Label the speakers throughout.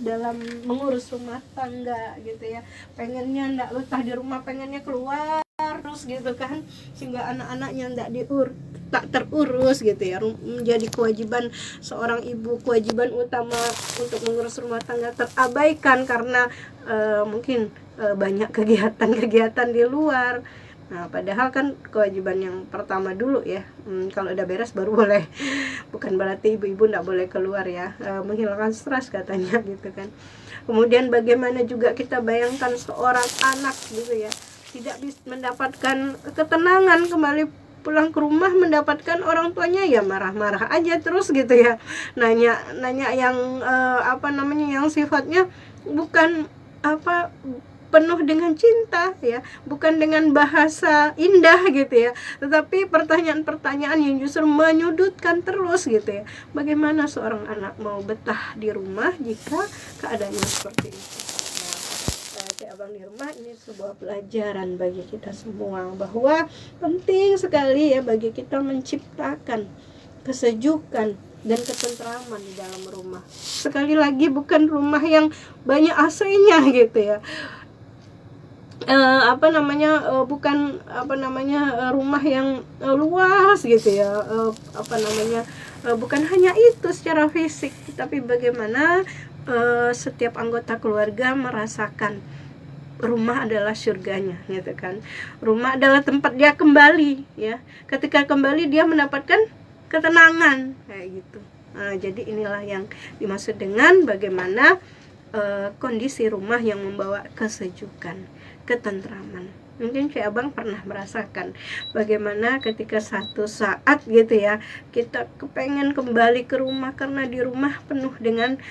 Speaker 1: dalam mengurus rumah tangga gitu ya. Pengennya ndak betah di rumah, pengennya keluar terus gitu kan, sehingga anak-anaknya tak terurus gitu ya. Menjadi kewajiban seorang ibu, kewajiban utama untuk mengurus rumah tangga terabaikan karena mungkin banyak kegiatan-kegiatan di luar. Nah, padahal kan kewajiban yang pertama dulu ya, kalau udah beres baru boleh. Bukan berarti ibu-ibu nggak boleh keluar ya, menghilangkan stres katanya gitu kan. Kemudian bagaimana juga kita bayangkan seorang anak gitu ya, tidak bisa mendapatkan ketenangan, kembali pulang ke rumah mendapatkan orang tuanya ya marah-marah aja terus gitu ya, nanya yang yang sifatnya bukan penuh dengan cinta ya, bukan dengan bahasa indah gitu ya, tetapi pertanyaan-pertanyaan yang justru menyudutkan terus gitu ya. Bagaimana seorang anak mau betah di rumah jika keadaannya seperti itu? Nah, Abang di rumah ini sebuah pelajaran bagi kita semua, bahwa penting sekali ya bagi kita menciptakan kesejukan dan ketentraman di dalam rumah. Sekali lagi, bukan rumah yang banyak AC-nya gitu ya, bukan rumah yang luas gitu ya, bukan hanya itu secara fisik, tapi bagaimana setiap anggota keluarga merasakan rumah adalah surganya gitu kan. Rumah adalah tempat dia kembali ya, ketika kembali dia mendapatkan ketenangan kayak gitu. Nah, jadi inilah yang dimaksud dengan bagaimana kondisi rumah yang membawa kesejukan, ketentraman. Mungkin kayak Abang pernah merasakan bagaimana ketika satu saat gitu ya, kita kepengen kembali ke rumah karena di rumah penuh dengan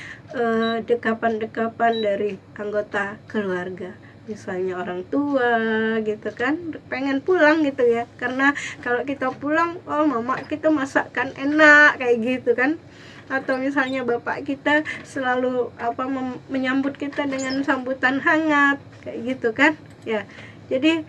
Speaker 1: dekapan-dekapan dari anggota keluarga, misalnya orang tua gitu kan, pengen pulang gitu ya, karena kalau kita pulang, oh mama kita masakkan enak kayak gitu kan, atau misalnya bapak kita selalu menyambut kita dengan sambutan hangat kayak gitu kan ya. Jadi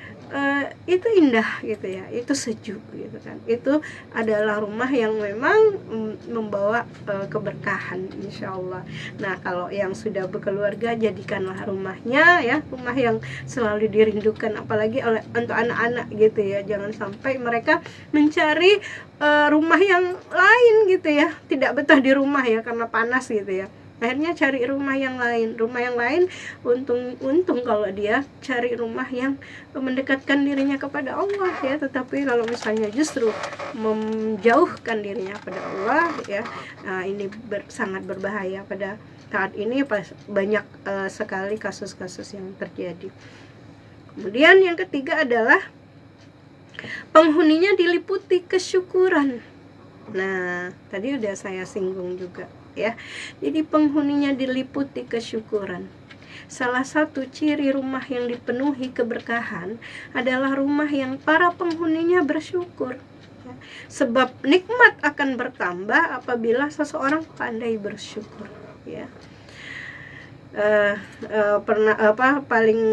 Speaker 1: itu indah gitu ya, itu sejuk gitu kan. Itu adalah rumah yang memang membawa keberkahan insyaallah. Nah, kalau yang sudah berkeluarga, jadikanlah rumahnya ya rumah yang selalu dirindukan, apalagi untuk anak-anak gitu ya. Jangan sampai mereka mencari rumah yang lain gitu ya, tidak betah di rumah ya karena panas gitu ya, akhirnya cari rumah yang lain. Untung kalau dia cari rumah yang mendekatkan dirinya kepada Allah ya. Tetapi kalau misalnya justru menjauhkan dirinya pada Allah ya, nah ini sangat berbahaya. Pada saat ini banyak sekali kasus-kasus yang terjadi. Kemudian yang ketiga adalah penghuninya diliputi kesyukuran. Nah, tadi udah saya singgung juga ya. Jadi penghuninya diliputi kesyukuran. Salah satu ciri rumah yang dipenuhi keberkahan adalah rumah yang para penghuninya bersyukur ya. Sebab nikmat akan bertambah apabila seseorang pandai bersyukur ya. Paling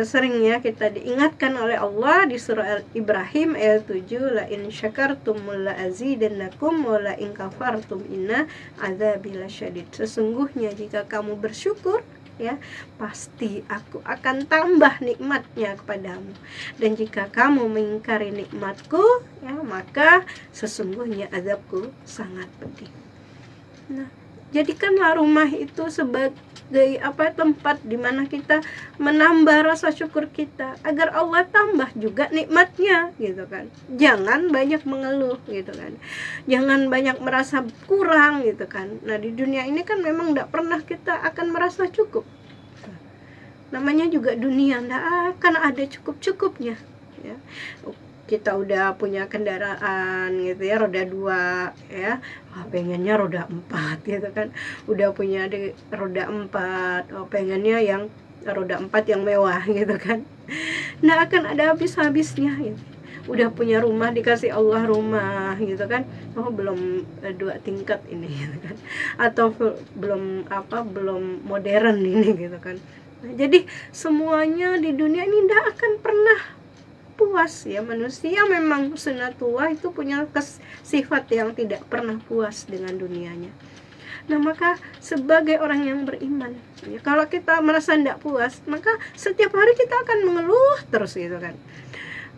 Speaker 1: sering ya kita diingatkan oleh Allah di surah Ibrahim ayat 7, la in syakartum la azidannakum wa la in kafartum inna adzabi lasyadid. Sesungguhnya jika kamu bersyukur ya, pasti aku akan tambah nikmatnya kepadamu, dan jika kamu mengingkari nikmatku ya, maka sesungguhnya azabku sangat pedih. Nah, jadikanlah rumah itu sebagai tempat di mana kita menambah rasa syukur kita agar Allah tambah juga nikmatnya gitu kan. Jangan banyak mengeluh gitu kan, jangan banyak merasa kurang gitu kan. Nah, di dunia ini kan memang tidak pernah kita akan merasa cukup, namanya juga dunia, tidak akan ada cukup-cukupnya ya. Kita udah punya kendaraan gitu ya, roda 2 ya, pengennya roda 4 gitu kan. Udah punya roda 4, pengennya yang roda 4 yang mewah gitu kan. Nggak akan ada habis-habisnya gitu. Udah punya rumah, dikasih Allah rumah gitu kan, belum 2 tingkat ini gitu kan, atau belum modern ini gitu kan. Nah, jadi semuanya di dunia ini nggak akan pernah puas ya. Manusia memang sunatullah itu punya sifat yang tidak pernah puas dengan dunianya. Nah, maka sebagai orang yang beriman, ya, kalau kita merasa tidak puas, maka setiap hari kita akan mengeluh terus gitu kan.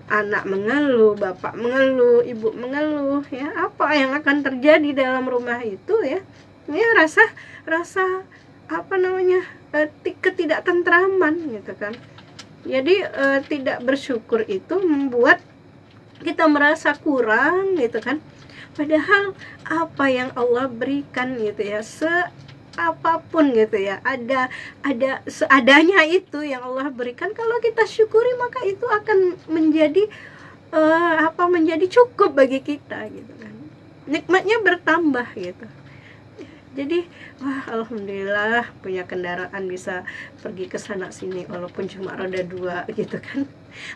Speaker 1: Anak mengeluh, bapak mengeluh, ibu mengeluh, ya, apa yang akan terjadi dalam rumah itu ya? Ya, rasa apa namanya? Ketidaktentraman gitu kan. Jadi tidak bersyukur itu membuat kita merasa kurang gitu kan. Padahal apa yang Allah berikan gitu ya, apapun gitu ya, ada seadanya itu yang Allah berikan, kalau kita syukuri maka itu akan menjadi menjadi cukup bagi kita gitu kan. Nikmatnya bertambah gitu. Jadi wah, alhamdulillah punya kendaraan, bisa pergi ke sana sini walaupun cuma roda 2 gitu kan.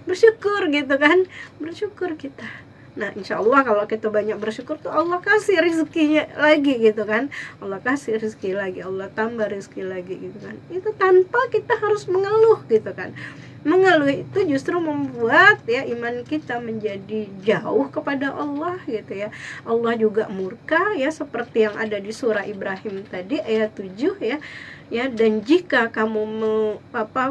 Speaker 1: Bersyukur gitu kan, bersyukur kita. Nah, insya Allah kalau kita banyak bersyukur tuh Allah kasih rezekinya lagi gitu kan. Allah kasih rezeki lagi, Allah tambah rezeki lagi gitu kan. Itu tanpa kita harus mengeluh gitu kan. Mengeluh itu justru membuat ya iman kita menjadi jauh kepada Allah gitu ya. Allah juga murka ya, seperti yang ada di surah Ibrahim tadi ayat 7 ya. Ya, dan jika kamu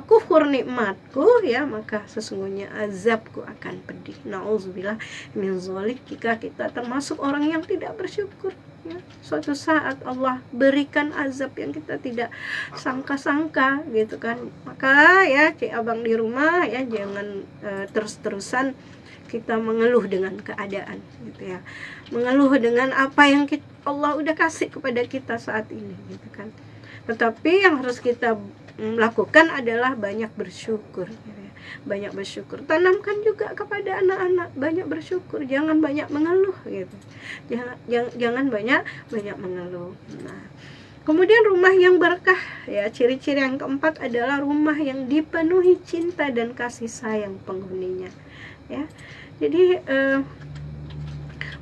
Speaker 1: kufur nikmatku ya, maka sesungguhnya azabku akan pedih. Nauzubillah min dzalik, jika kita termasuk orang yang tidak bersyukur ya, suatu saat Allah berikan azab yang kita tidak sangka-sangka gitu kan. Maka ya cik abang di rumah ya, jangan terus-terusan kita mengeluh dengan keadaan gitu ya, mengeluh dengan apa yang Allah udah kasih kepada kita saat ini gitu kan. Tetapi yang harus kita lakukan adalah banyak bersyukur gitu ya. Banyak bersyukur, tanamkan juga kepada anak-anak banyak bersyukur, jangan banyak mengeluh gitu. Jangan banyak mengeluh. Nah, kemudian rumah yang berkah ya, ciri-ciri yang keempat adalah rumah yang dipenuhi cinta dan kasih sayang penghuninya ya. Jadi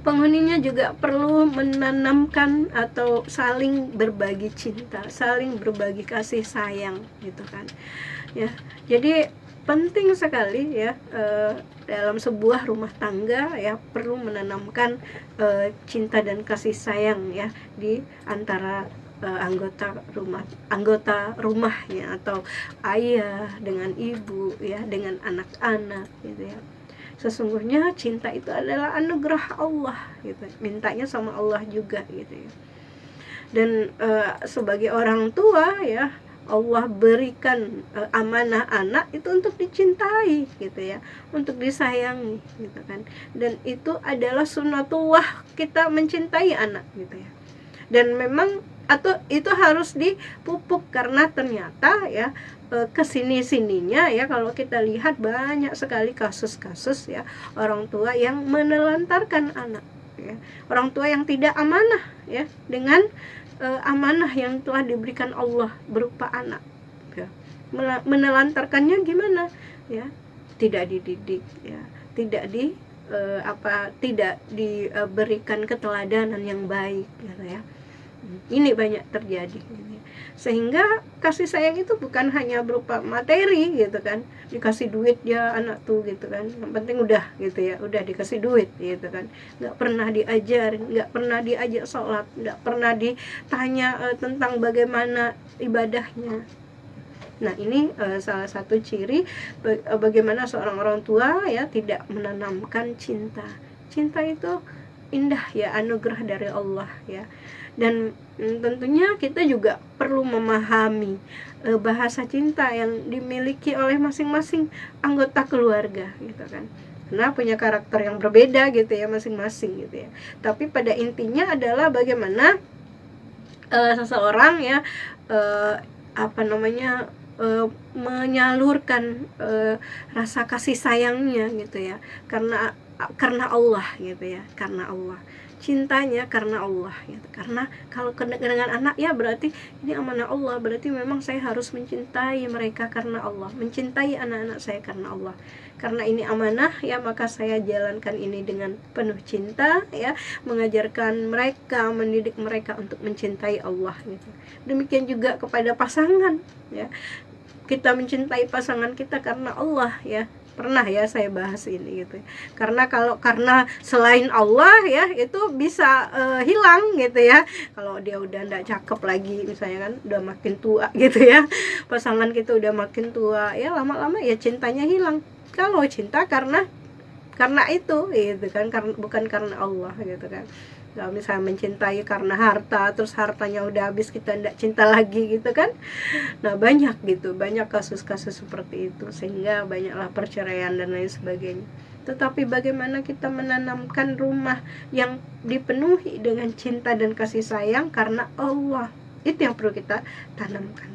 Speaker 1: penghuninya juga perlu menanamkan atau saling berbagi cinta, saling berbagi kasih sayang gitu kan ya. Jadi penting sekali ya dalam sebuah rumah tangga ya, perlu menanamkan cinta dan kasih sayang ya di antara anggota rumahnya, atau ayah dengan ibu ya, dengan anak-anak gitu ya. Sesungguhnya cinta itu adalah anugerah Allah gitu, mintanya sama Allah juga gitu ya. Dan sebagai orang tua ya, Allah berikan amanah anak itu untuk dicintai gitu ya, untuk disayangi gitu kan. Dan itu adalah sunnatullah kita mencintai anak gitu ya. Dan memang atau itu harus dipupuk, karena ternyata ya kesini-sininya ya, kalau kita lihat banyak sekali kasus-kasus ya orang tua yang menelantarkan anak ya, orang tua yang tidak amanah ya dengan amanah yang telah diberikan Allah berupa anak ya. Menelantarkannya gimana ya, tidak dididik ya, tidak diberikan keteladanan yang baik gitu ya. Ini banyak terjadi gitu. Sehingga kasih sayang itu bukan hanya berupa materi gitu kan, dikasih duit ya anak tuh gitu kan, yang penting udah gitu ya, udah dikasih duit gitu kan, nggak pernah diajarin, nggak pernah diajak sholat, nggak pernah ditanya tentang bagaimana ibadahnya. Nah, ini salah satu ciri bagaimana seorang orang tua ya tidak menanamkan cinta. Cinta itu indah ya, anugerah dari Allah ya. Dan tentunya kita juga perlu memahami bahasa cinta yang dimiliki oleh masing-masing anggota keluarga gitu kan. Karena punya karakter yang berbeda gitu ya masing-masing gitu ya. Tapi pada intinya adalah bagaimana seseorang ya menyalurkan rasa kasih sayangnya gitu ya, karena Allah gitu ya, karena Allah, cintanya karena Allah gitu. Karena kalau dengan anak ya berarti ini amanah Allah, berarti memang saya harus mencintai mereka karena Allah, mencintai anak-anak saya karena Allah, karena ini amanah ya, maka saya jalankan ini dengan penuh cinta ya, mengajarkan mereka, mendidik mereka untuk mencintai Allah gitu. Demikian juga kepada pasangan ya, kita mencintai pasangan kita karena Allah ya, pernah ya saya bahas ini gitu. Karena selain Allah ya itu bisa hilang gitu ya. Kalau dia udah nggak cakep lagi misalnya kan, udah makin tua gitu ya, pasangan kita udah makin tua ya, lama-lama ya cintanya hilang. Kalau cinta karena itu gitu kan, bukan karena Allah gitu kan. Kalau misalnya mencintai karena harta, terus hartanya udah habis kita tidak cinta lagi gitu kan. Nah banyak gitu, banyak kasus-kasus seperti itu, sehingga banyaklah perceraian dan lain sebagainya. Tetapi bagaimana kita menanamkan rumah yang dipenuhi dengan cinta dan kasih sayang karena Allah, itu yang perlu kita tanamkan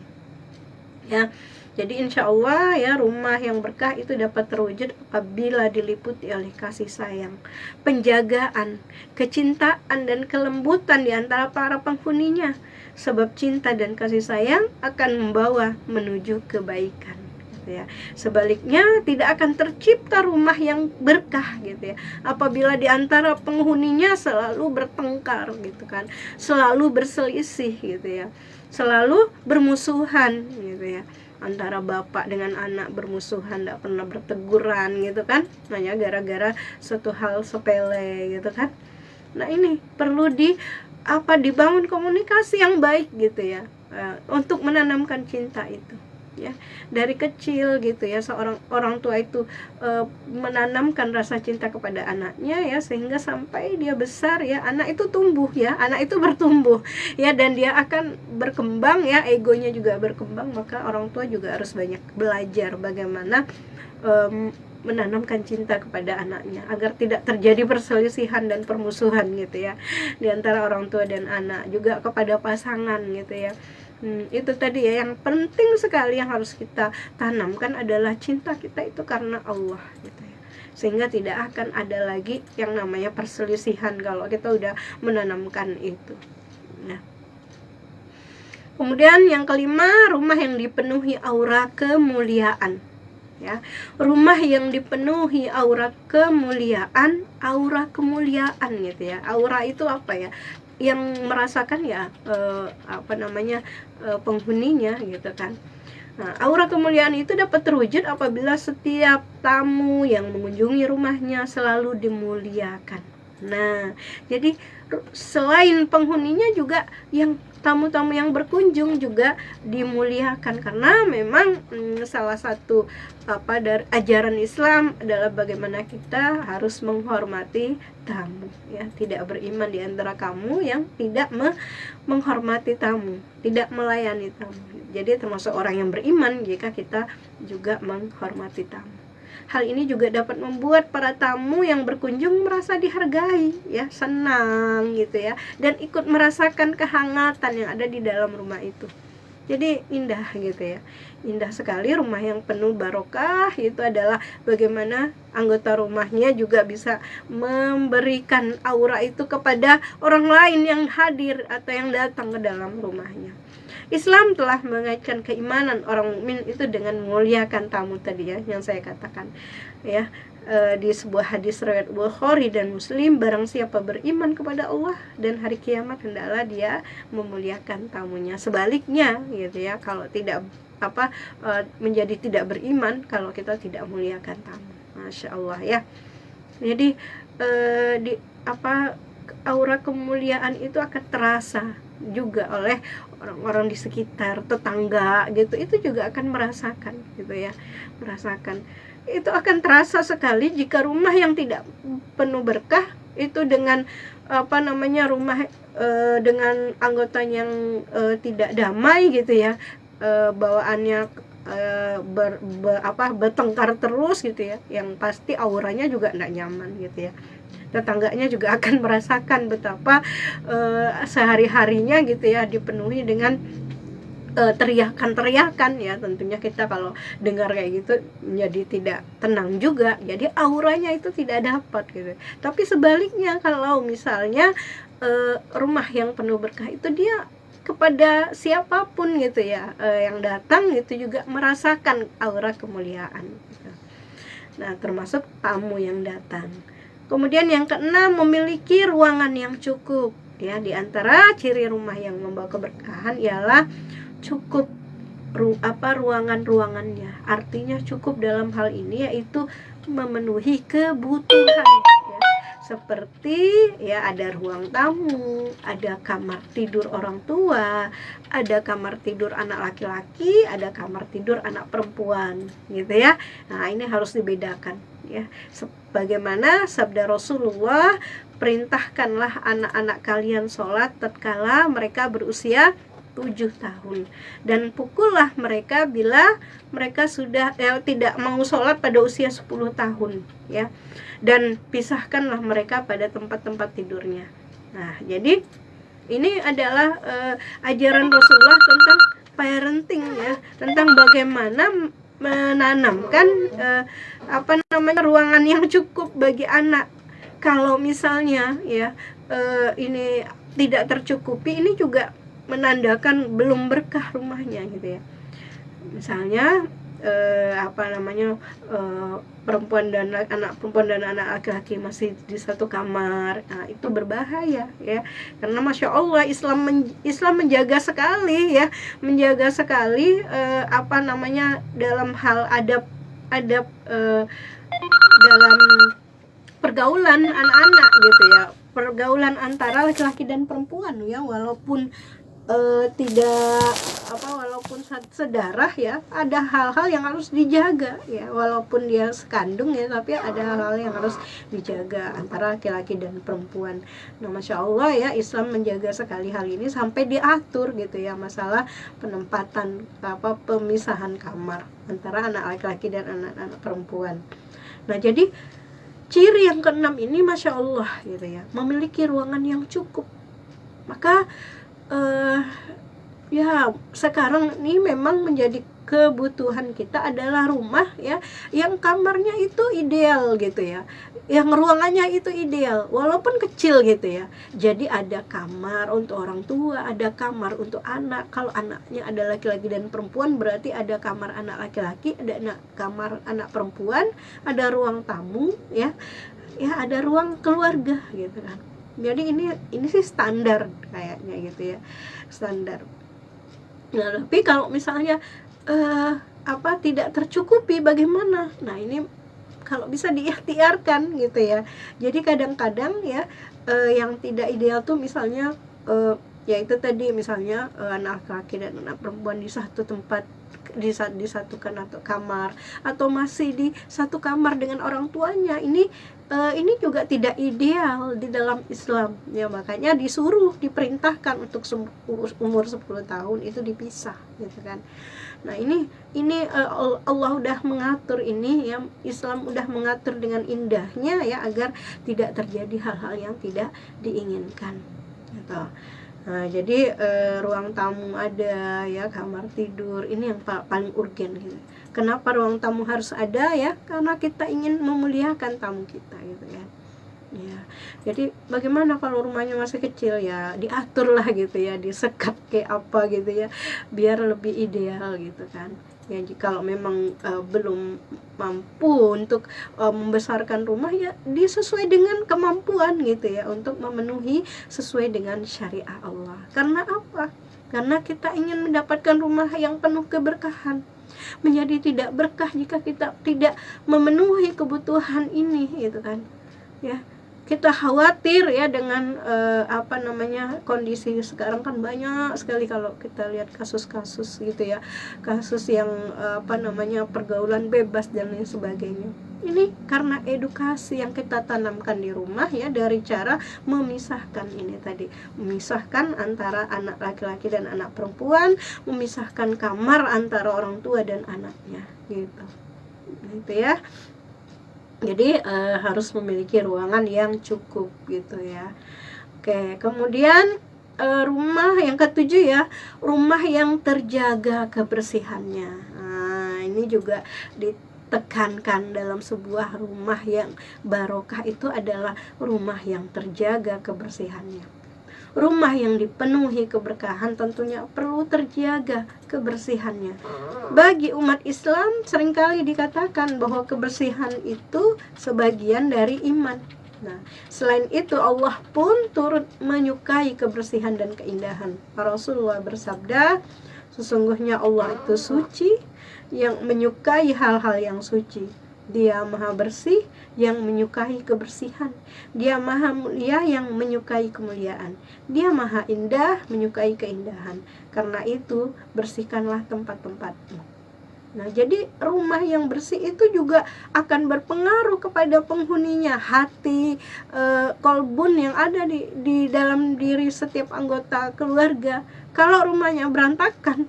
Speaker 1: ya. Jadi insya Allah ya, rumah yang berkah itu dapat terwujud apabila diliputi oleh kasih sayang, penjagaan, kecintaan, dan kelembutan di antara para penghuninya. Sebab cinta dan kasih sayang akan membawa menuju kebaikan gitu ya. Sebaliknya tidak akan tercipta rumah yang berkah gitu ya, apabila di antara penghuninya selalu bertengkar gitu kan, selalu berselisih gitu ya, selalu bermusuhan gitu ya. Antara bapak dengan anak bermusuhan, tidak pernah berteguran gitu kan, hanya gara-gara suatu hal sepele gitu kan. Nah ini perlu dibangun komunikasi yang baik gitu ya, untuk menanamkan cinta itu ya dari kecil gitu ya. Seorang orang tua itu menanamkan rasa cinta kepada anaknya ya, sehingga sampai dia besar ya, anak itu tumbuh ya, anak itu bertumbuh ya, dan dia akan berkembang ya, egonya juga berkembang. Maka orang tua juga harus banyak belajar bagaimana menanamkan cinta kepada anaknya agar tidak terjadi perselisihan dan permusuhan gitu ya di antara orang tua dan anak, juga kepada pasangan gitu ya. Itu tadi ya, yang penting sekali yang harus kita tanamkan adalah cinta kita itu karena Allah gitu ya, sehingga tidak akan ada lagi yang namanya perselisihan kalau kita udah menanamkan itu. Nah, kemudian yang kelima, rumah yang dipenuhi aura kemuliaan ya. Rumah yang dipenuhi aura kemuliaan gitu ya. Aura itu apa ya? Yang merasakan ya penghuninya gitu kan. Nah, aura kemuliaan itu dapat terwujud apabila setiap tamu yang mengunjungi rumahnya selalu dimuliakan. Nah, jadi selain penghuninya juga yang tamu-tamu yang berkunjung juga dimuliakan, karena memang salah satu dari ajaran Islam adalah bagaimana kita harus menghormati tamu ya. Tidak beriman di antara kamu yang tidak menghormati tamu, tidak melayani tamu. Jadi termasuk orang yang beriman jika kita juga menghormati tamu. Hal ini juga dapat membuat para tamu yang berkunjung merasa dihargai ya, senang gitu ya, dan ikut merasakan kehangatan yang ada di dalam rumah itu. Jadi indah gitu ya, indah sekali. Rumah yang penuh barokah itu adalah bagaimana anggota rumahnya juga bisa memberikan aura itu kepada orang lain yang hadir atau yang datang ke dalam rumahnya. Islam telah mengaitkan keimanan orang mukmin itu dengan memuliakan tamu tadi ya, yang saya katakan ya, di sebuah hadis riwayat Bukhari dan Muslim, barang siapa beriman kepada Allah dan hari kiamat, hendaklah dia memuliakan tamunya. Sebaliknya gitu ya, kalau tidak menjadi tidak beriman kalau kita tidak memuliakan tamu. Masya Allah ya. Jadi aura kemuliaan itu akan terasa juga oleh orang-orang di sekitar, tetangga gitu, itu juga akan merasakan gitu ya, merasakan. Itu akan terasa sekali jika rumah yang tidak penuh berkah itu dengan rumah dengan anggota yang tidak damai gitu ya, bawaannya bertengkar terus gitu ya, yang pasti auranya juga tidak nyaman gitu ya. Tetangganya juga akan merasakan betapa sehari-harinya gitu ya dipenuhi dengan teriakan-teriakan ya. Tentunya kita kalau dengar kayak gitu menjadi tidak tenang juga, jadi auranya itu tidak dapat gitu. Tapi sebaliknya, kalau misalnya rumah yang penuh berkah itu dia kepada siapapun gitu ya yang datang itu juga merasakan aura kemuliaan gitu. Nah, termasuk tamu yang datang. Kemudian yang keenam, memiliki ruangan yang cukup ya. Di antara ciri rumah yang membawa keberkahan ialah cukup ruangan-ruangannya. Artinya cukup dalam hal ini yaitu memenuhi kebutuhan ya. Seperti ya ada ruang tamu, ada kamar tidur orang tua, ada kamar tidur anak laki-laki, ada kamar tidur anak perempuan gitu ya. Nah, ini harus dibedakan ya. Sebagaimana sabda Rasulullah, perintahkanlah anak-anak kalian sholat tatkala mereka berusia 7 tahun dan pukullah mereka bila mereka sudah tidak mau sholat pada usia 10 tahun ya, dan pisahkanlah mereka pada tempat-tempat tidurnya. Nah, jadi ini adalah ajaran Rasulullah tentang parenting ya, tentang bagaimana menanamkan ruangan yang cukup bagi anak. Kalau misalnya ya ini tidak tercukupi, ini juga menandakan belum berkah rumahnya gitu ya. Misalnya perempuan dan anak perempuan dan anak laki-laki masih di satu kamar, nah itu berbahaya ya, karena masya Allah Islam menjaga sekali ya, menjaga sekali dalam hal adab dalam pergaulan anak-anak gitu ya, pergaulan antara laki-laki dan perempuan ya, walaupun walaupun sedarah ya, ada hal-hal yang harus dijaga ya, walaupun dia sekandung ya, tapi ada hal-hal yang harus dijaga antara laki-laki dan perempuan. Nah, masya Allah ya, Islam menjaga sekali hal ini sampai diatur gitu ya, masalah penempatan pemisahan kamar antara anak laki-laki dan anak-anak perempuan. Nah, jadi ciri yang keenam ini masya Allah gitu ya, memiliki ruangan yang cukup. Maka ya sekarang ini memang menjadi kebutuhan kita adalah rumah ya, yang kamarnya itu ideal gitu ya, yang ruangannya itu ideal walaupun kecil gitu ya. Jadi ada kamar untuk orang tua, ada kamar untuk anak. Kalau anaknya ada laki-laki dan perempuan, berarti ada kamar anak laki-laki, ada kamar anak perempuan, ada ruang tamu ya, ada ruang keluarga gitu kan. Jadi ini sih standar kayaknya gitu ya, standar. Nah, tapi kalau misalnya tidak tercukupi bagaimana? Nah, ini kalau bisa diikhtiarkan gitu ya. Jadi kadang-kadang ya yang tidak ideal tuh misalnya ya itu tadi, misalnya anak laki dan anak perempuan di satu tempat, disatukan atau kamar, atau masih di satu kamar dengan orang tuanya. Ini juga tidak ideal di dalam Islam ya, makanya diperintahkan untuk umur 10 tahun itu dipisah gitu kan. Nah, ini Allah udah mengatur ini ya, Islam udah mengatur dengan indahnya ya, agar tidak terjadi hal-hal yang tidak diinginkan gitu. Nah, jadi ruang tamu ada ya, kamar tidur, ini yang paling urgen gitu. Kenapa ruang tamu harus ada ya? Karena kita ingin memuliakan tamu kita gitu ya. Ya, jadi bagaimana kalau rumahnya masih kecil ya, diatur lah gitu ya, disekat kayak apa gitu ya, biar lebih ideal gitu kan. Ya, kalau memang belum mampu untuk membesarkan rumah ya, disesuai dengan kemampuan gitu ya, untuk memenuhi sesuai dengan syariah Allah. Karena apa? Karena kita ingin mendapatkan rumah yang penuh keberkahan. Menjadi tidak berkah jika kita tidak memenuhi kebutuhan ini gitu kan ya. Kita khawatir ya dengan kondisi sekarang kan banyak sekali kalau kita lihat kasus-kasus gitu ya, kasus yang pergaulan bebas dan lain sebagainya. Ini karena edukasi yang kita tanamkan di rumah ya, dari cara memisahkan ini tadi, memisahkan antara anak laki-laki dan anak perempuan, memisahkan kamar antara orang tua dan anaknya gitu ya. Jadi harus memiliki ruangan yang cukup gitu ya. Oke, kemudian rumah yang ketujuh ya, rumah yang terjaga kebersihannya. Nah, ini juga ditekankan dalam sebuah rumah yang barokah itu adalah rumah yang terjaga kebersihannya. Rumah yang dipenuhi keberkahan tentunya perlu terjaga kebersihannya. Bagi umat Islam seringkali dikatakan bahwa kebersihan itu sebagian dari iman. Nah, selain itu Allah pun turut menyukai kebersihan dan keindahan. Rasulullah bersabda, Sesungguhnya Allah itu suci, yang menyukai hal-hal yang suci. Dia maha bersih, yang menyukai kebersihan. Dia maha mulia, yang menyukai kemuliaan. Dia maha indah, menyukai keindahan. Karena itu bersihkanlah tempat-tempatmu. Nah, jadi rumah yang bersih itu juga akan berpengaruh kepada penghuninya. Hati, kolbun yang ada di dalam diri setiap anggota keluarga. Kalau rumahnya berantakan,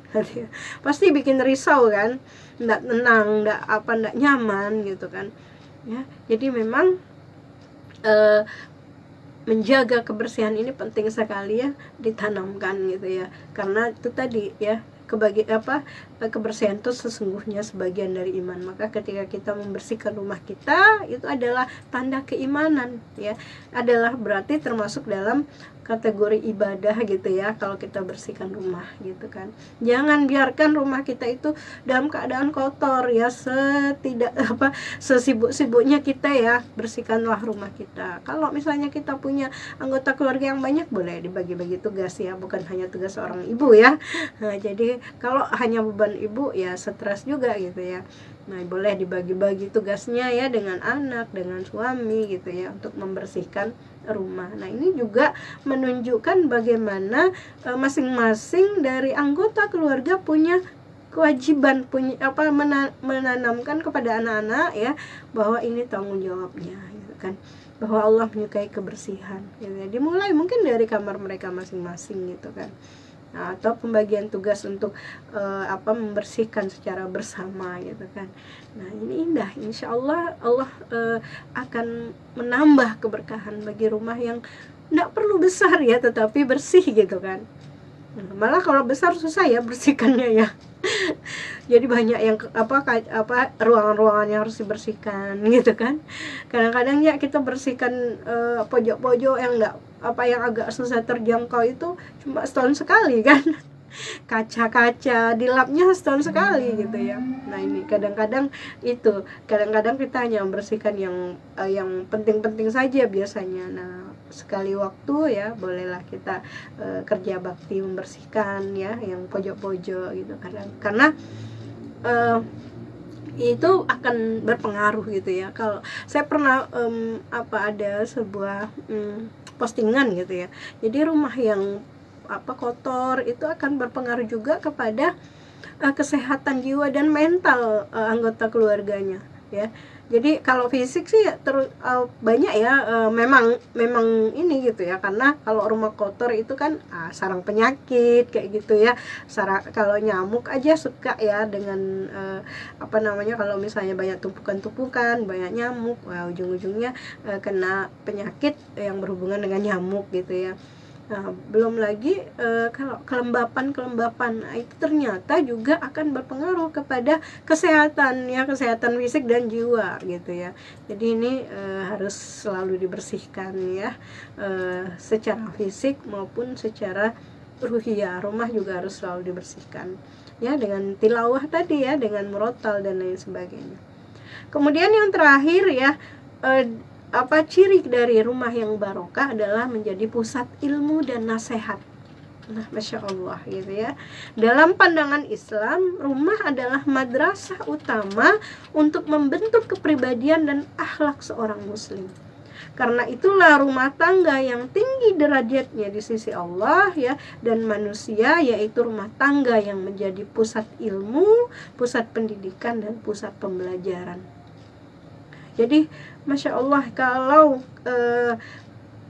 Speaker 1: pasti bikin risau kan, nggak tenang, nggak nyaman gitu kan. Ya, jadi memang menjaga kebersihan ini penting sekali ya ditanamkan gitu ya. Karena itu tadi ya, kebersihan itu sesungguhnya sebagian dari iman. Maka ketika kita membersihkan rumah kita, itu adalah tanda keimanan ya, adalah berarti termasuk dalam kategori ibadah gitu ya, kalau kita bersihkan rumah gitu kan. Jangan biarkan rumah kita itu dalam keadaan kotor ya, sesibuk-sibuknya kita ya, bersihkanlah rumah kita. Kalau misalnya kita punya anggota keluarga yang banyak, boleh dibagi-bagi tugas ya, bukan hanya tugas seorang ibu ya. Nah, jadi kalau hanya beban ibu ya stres juga gitu ya. Nah, boleh dibagi-bagi tugasnya ya dengan anak, dengan suami gitu ya, untuk membersihkan rumah. Nah, ini juga menunjukkan bagaimana masing-masing dari anggota keluarga punya kewajiban, menanamkan kepada anak-anak ya, bahwa ini tanggung jawabnya gitu kan, bahwa Allah menyukai kebersihan gitu ya. Dimulai mungkin dari kamar mereka masing-masing gitu kan. Nah, atau pembagian tugas untuk membersihkan secara bersama gitu kan. Nah, ini indah. Insya Allah akan menambah keberkahan bagi rumah yang tidak perlu besar ya, tetapi bersih gitu kan. Nah, malah kalau besar susah ya bersihkannya ya. Jadi banyak yang ruangan-ruangan yang harus dibersihkan gitu kan. Kadang-kadang ya kita bersihkan pojok-pojok yang yang agak susah terjangkau itu cuma setahun sekali kan. Kaca-kaca dilapnya setahun sekali gitu ya. Nah, ini kadang-kadang kita hanya membersihkan yang penting-penting saja biasanya. Nah, sekali waktu ya bolehlah kita kerja bakti membersihkan ya yang pojok-pojok gitu. Karena itu akan berpengaruh gitu ya. Kalau saya pernah ada sebuah postingan gitu ya. Jadi rumah yang kotor itu akan berpengaruh juga kepada kesehatan jiwa dan mental anggota keluarganya ya. Jadi kalau fisik sih banyak ya, memang ini gitu ya, karena kalau rumah kotor itu kan sarang penyakit kayak gitu ya. Kalau nyamuk aja suka ya dengan kalau misalnya banyak tumpukan-tumpukan, banyak nyamuk, ujung-ujungnya kena penyakit yang berhubungan dengan nyamuk gitu ya. Nah, belum lagi kalau kelembapan itu ternyata juga akan berpengaruh kepada kesehatan fisik dan jiwa gitu ya. Jadi ini harus selalu dibersihkan ya, secara fisik maupun secara ruhiyah. Rumah juga harus selalu dibersihkan ya, dengan tilawah tadi ya, dengan murotal dan lain sebagainya. Kemudian yang terakhir ya, ciri dari rumah yang barokah adalah menjadi pusat ilmu dan nasihat. Nah, Masya Allah gitu ya. Dalam pandangan Islam, rumah adalah madrasah utama untuk membentuk kepribadian dan akhlak seorang muslim. Karena itulah rumah tangga yang tinggi derajatnya di sisi Allah ya dan manusia, yaitu rumah tangga yang menjadi pusat ilmu, pusat pendidikan, dan pusat pembelajaran. Jadi Masya Allah, kalau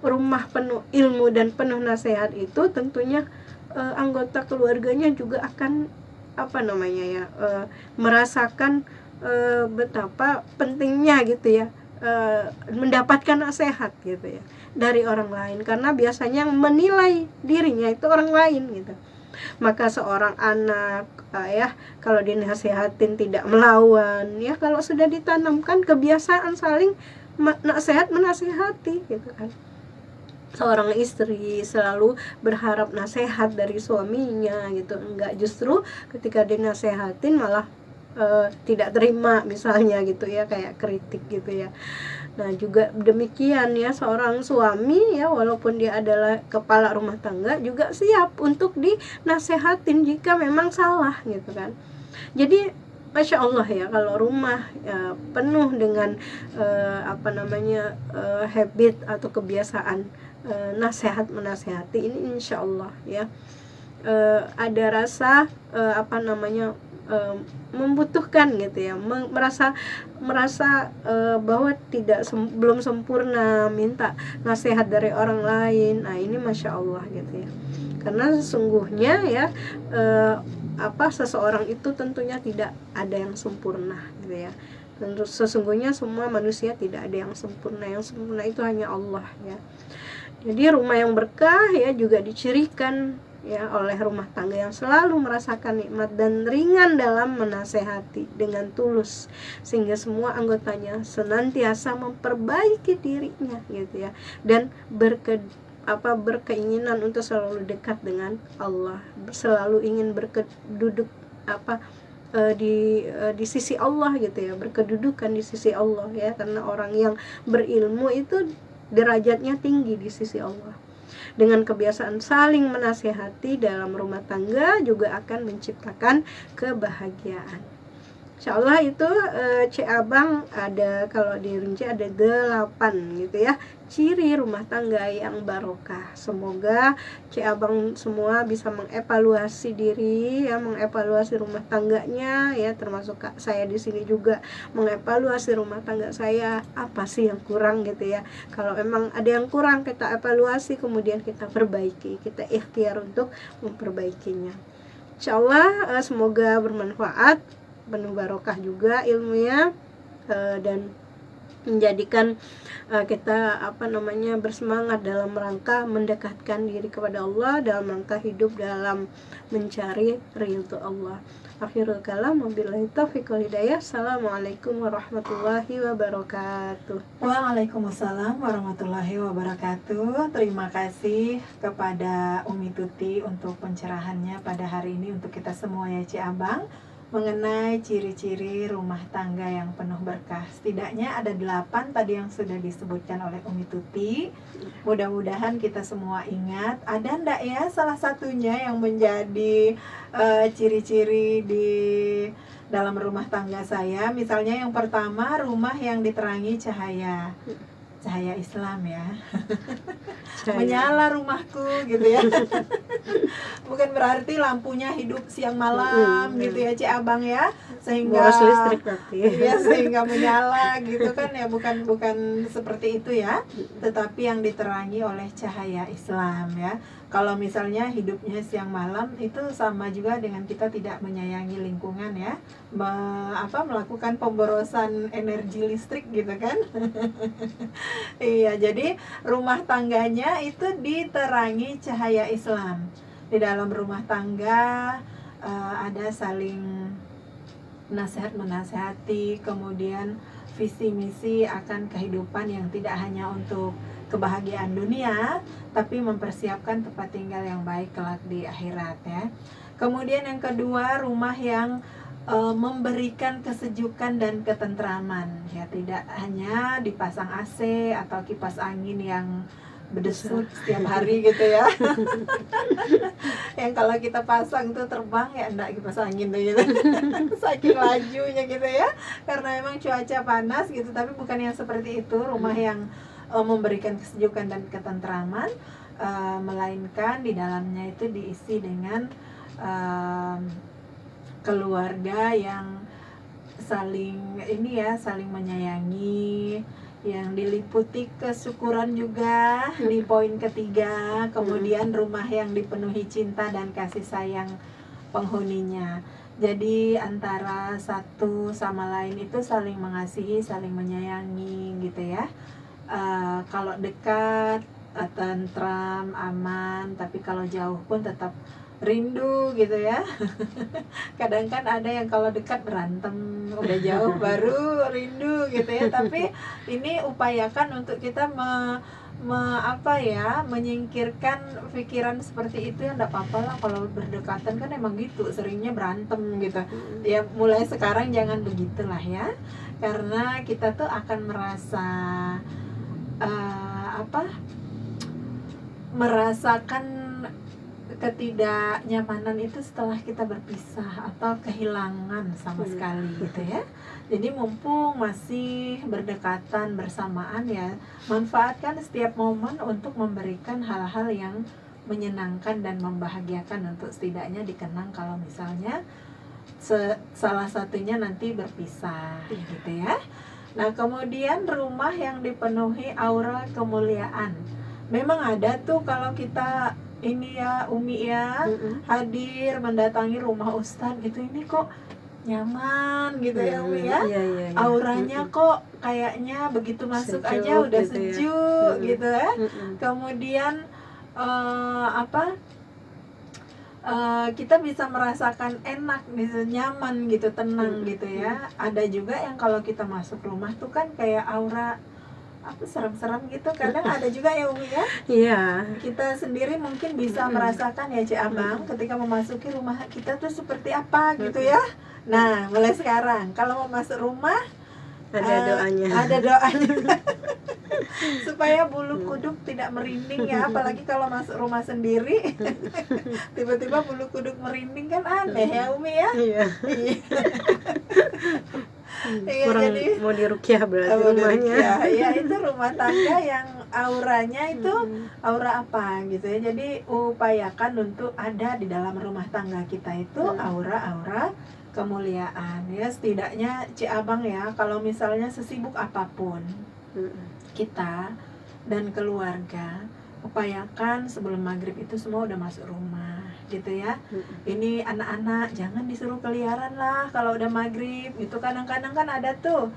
Speaker 1: rumah penuh ilmu dan penuh nasihat itu tentunya anggota keluarganya juga akan merasakan betapa pentingnya gitu ya, mendapatkan nasihat gitu ya dari orang lain, karena biasanya menilai dirinya itu orang lain gitu. Maka seorang anak kalau dinasihatin tidak melawan ya, kalau sudah ditanamkan kebiasaan saling nasihat menasihati gitu kan. Seorang istri selalu berharap nasihat dari suaminya gitu, enggak, justru ketika dinasehatin malah tidak terima misalnya gitu ya, kayak kritik gitu ya. Nah juga demikian ya, seorang suami ya, walaupun dia adalah kepala rumah tangga juga siap untuk dinasehatin jika memang salah gitu kan. Jadi Masya Allah ya, kalau rumah ya, penuh dengan habit atau kebiasaan nasihat menasehati ini, insya Allah ya ada rasa membutuhkan gitu ya, merasa bahwa belum sempurna, minta nasihat dari orang lain. Nah ini Masya Allah gitu ya, karena sesungguhnya ya seseorang itu tentunya tidak ada yang sempurna gitu ya. Tentu sesungguhnya semua manusia tidak ada yang sempurna itu hanya Allah ya. Jadi rumah yang berkah ya juga dicirikan ya oleh rumah tangga yang selalu merasakan nikmat dan ringan dalam menasehati dengan tulus, sehingga semua anggotanya senantiasa memperbaiki dirinya gitu ya, dan berkeinginan untuk selalu dekat dengan Allah, selalu ingin berkeduduk di sisi Allah gitu ya, berkedudukan di sisi Allah ya, karena orang yang berilmu itu derajatnya tinggi di sisi Allah. Dengan kebiasaan saling menasehati dalam rumah tangga juga akan menciptakan kebahagiaan. Insya Allah itu Abang ada, kalau dirinci ada 8 gitu ya, ciri rumah tangga yang barokah. Semoga Abang semua bisa mengevaluasi diri ya, mengevaluasi rumah tangganya ya, termasuk saya di sini juga mengevaluasi rumah tangga saya, apa sih yang kurang gitu ya. Kalau memang ada yang kurang, kita evaluasi, kemudian kita perbaiki, kita ikhtiar untuk memperbaikinya. Insya Allah semoga bermanfaat, penuh barokah juga ilmunya, dan menjadikan kita bersemangat dalam rangka mendekatkan diri kepada Allah, dalam rangka hidup dalam mencari ridho Allah. Akhirul kalam, wabillahi taufiq wal hidayah. Assalamualaikum warahmatullahi wabarakatuh.
Speaker 2: Waalaikumsalam warahmatullahi wabarakatuh. Terima kasih kepada Umi Tuti untuk pencerahannya pada hari ini untuk kita semua ya Abang, mengenai ciri-ciri rumah tangga yang penuh berkah. Setidaknya ada 8 tadi yang sudah disebutkan oleh Umi Tuti. Mudah-mudahan kita semua ingat. Ada ndak ya salah satunya yang menjadi ciri-ciri di dalam rumah tangga saya? Misalnya yang pertama, rumah yang diterangi cahaya Islam ya. Menyala rumahku gitu ya. Bukan berarti lampunya hidup siang malam gitu ya Abang ya, sehingga
Speaker 1: boros listrik nanti
Speaker 2: ya, sehingga menyala gitu kan ya, bukan seperti itu ya, tetapi yang diterangi oleh cahaya Islam ya. Kalau misalnya hidupnya siang malam, itu sama juga dengan kita tidak menyayangi lingkungan ya, melakukan pemborosan energi listrik gitu kan. Iya, jadi rumah tangganya itu diterangi cahaya Islam. Di dalam rumah tangga ada saling nasihat menasehati, kemudian visi misi akan kehidupan yang tidak hanya untuk kebahagiaan dunia, tapi mempersiapkan tempat tinggal yang baik kelak di akhirat ya. Kemudian yang kedua, rumah yang memberikan kesejukan dan ketentraman ya, tidak hanya dipasang AC atau kipas angin yang berdesut setiap hari gitu ya. Yang kalau kita pasang tuh terbang ya, enggak kipas angin tuh gitu. Saking lajunya gitu ya, karena emang cuaca panas gitu. Tapi bukan yang seperti itu, rumah yang memberikan kesejukan dan ketentraman, melainkan di dalamnya itu diisi dengan keluarga yang saling menyayangi, yang diliputi kesyukuran juga di poin ketiga. Kemudian rumah yang dipenuhi cinta dan kasih sayang penghuninya. Jadi antara satu sama lain itu saling mengasihi, saling menyayangi gitu ya. Kalau dekat tentram, aman, tapi kalau jauh pun tetap rindu gitu ya. Kadang kan ada yang kalau dekat berantem, udah jauh baru rindu gitu ya. Tapi ini upayakan untuk kita menyingkirkan pikiran seperti itu, ya enggak apa-apa lah. Kalau berdekatan kan emang gitu, seringnya berantem gitu. Ya mulai sekarang jangan begitulah ya, karena kita tuh akan merasa merasakan ketidaknyamanan itu setelah kita berpisah atau kehilangan sama sekali gitu ya. Jadi mumpung masih berdekatan bersamaan ya, manfaatkan setiap momen untuk memberikan hal-hal yang menyenangkan dan membahagiakan untuk setidaknya dikenang kalau misalnya salah satunya nanti berpisah gitu ya. Nah, kemudian rumah yang dipenuhi aura kemuliaan. Memang ada tuh kalau kita ini ya Umi ya, hadir mendatangi rumah Ustadz gitu, ini kok nyaman gitu ya Umi ya. Auranya kok kayaknya begitu masuk sejuk aja udah gitu sejuk ya. Gitu ya. Kemudian kita bisa merasakan enak gitu, nyaman gitu, tenang gitu ya. Ada juga yang kalau kita masuk rumah tuh kan kayak aura serem-serem gitu, kadang ada juga ya Umi ya. Iya. Kita sendiri mungkin bisa merasakan ya Cik Abang ketika memasuki rumah kita tuh seperti apa gitu ya. Nah, mulai sekarang kalau mau masuk rumah ada doanya. Ada doanya. Supaya bulu kuduk tidak merinding ya, apalagi kalau masuk rumah sendiri. Tiba-tiba bulu kuduk merinding kan aneh ya Umi ya. Iya.
Speaker 1: Kurang jadi, mau dirukyah berarti rumahnya.
Speaker 2: Ya itu rumah tangga yang auranya itu aura apa gitu ya. Jadi upayakan untuk ada di dalam rumah tangga kita itu aura-aura kemuliaan ya. Setidaknya Cik Abang ya, kalau misalnya sesibuk apapun kita dan keluarga, upayakan sebelum maghrib itu semua udah masuk rumah gitu ya. Ini anak-anak jangan disuruh keliaran lah kalau udah maghrib gitu. Kadang-kadang kan ada tuh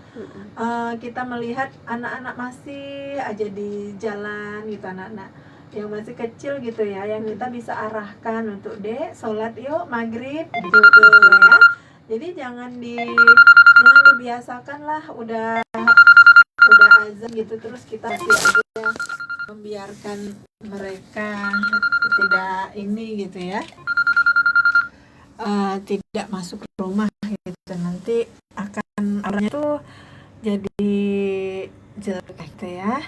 Speaker 2: kita melihat anak-anak masih aja di jalan gitu, anak-anak yang masih kecil gitu ya, yang kita bisa arahkan untuk dek sholat yuk maghrib gitu ya. Jadi jangan dibiasakan lah udah azan gitu terus kita masih aja membiarkan mereka tidak ini gitu ya, tidak masuk rumah gitu. Nanti akan auranya tuh jadi jelek gitu ya.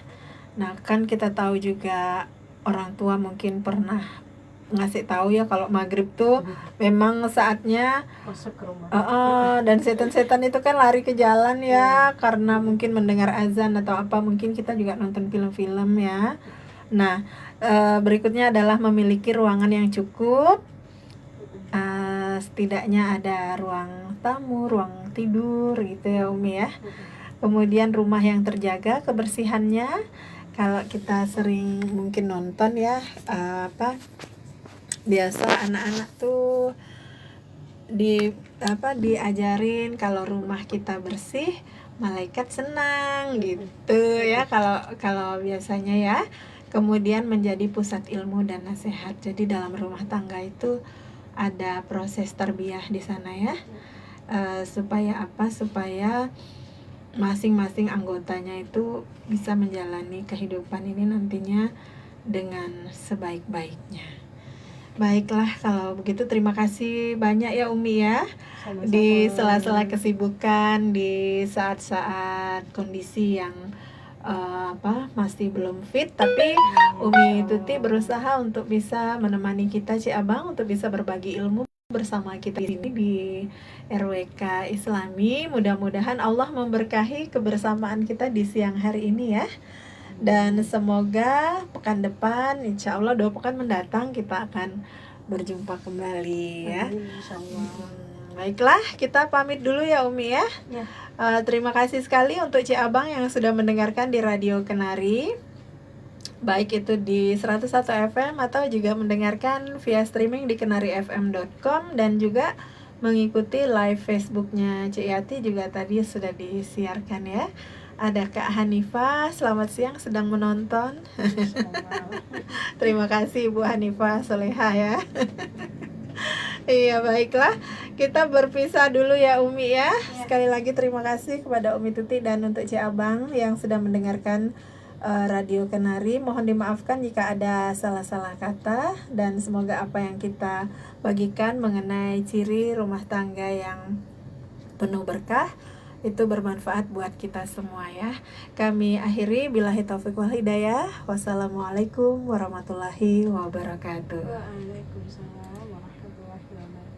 Speaker 2: Nah kan kita tahu juga orang tua mungkin pernah ngasih tahu ya kalau maghrib tuh memang saatnya masuk ke rumah. Dan setan-setan itu kan lari ke jalan ya, karena mungkin mendengar azan atau apa, mungkin kita juga nonton film-film ya. Nah berikutnya adalah memiliki ruangan yang cukup, setidaknya ada ruang tamu, ruang tidur gitu ya Umi ya. Kemudian rumah yang terjaga kebersihannya. Kalau kita sering mungkin nonton ya biasa anak-anak tuh diajarin kalau rumah kita bersih malaikat senang gitu ya, kalau biasanya ya. Kemudian menjadi pusat ilmu dan nasihat. Jadi dalam rumah tangga itu ada proses tarbiyah di sana ya, supaya masing-masing anggotanya itu bisa menjalani kehidupan ini nantinya dengan sebaik-baiknya. Baiklah kalau begitu, terima kasih banyak ya Umi ya. Sama-sama. Di sela-sela kesibukan, di saat-saat kondisi yang masih belum fit, tapi Umi Tuti berusaha untuk bisa menemani kita Cik Abang untuk bisa berbagi ilmu bersama kita di sini di RWK Islami. Mudah-mudahan Allah memberkahi kebersamaan kita di siang hari ini ya. Dan semoga pekan depan, insya Allah 2 pekan mendatang kita akan berjumpa kembali ya. Baiklah, kita pamit dulu ya Umi ya. Terima kasih sekali untuk Cik Abang yang sudah mendengarkan di Radio Kenari, baik itu di 101 FM atau juga mendengarkan via streaming di kenarifm.com, dan juga mengikuti live Facebooknya Cik Yati juga tadi sudah disiarkan ya. Ada Kak Hanifah, selamat siang sedang menonton. Terima kasih Ibu Hanifah Soleha ya. Iya baiklah, kita berpisah dulu ya Umi ya. Sekali lagi terima kasih kepada Umi Tuti dan untuk Cik Abang yang sudah mendengarkan Radio Kenari. Mohon dimaafkan jika ada salah-salah kata, dan semoga apa yang kita bagikan mengenai ciri rumah tangga yang penuh berkah itu bermanfaat buat kita semua ya. Kami akhiri, billahi taufiq wal hidayah. Wassalamualaikum warahmatullahi wabarakatuh.
Speaker 1: Waalaikumsalam warahmatullahi wabarakatuh.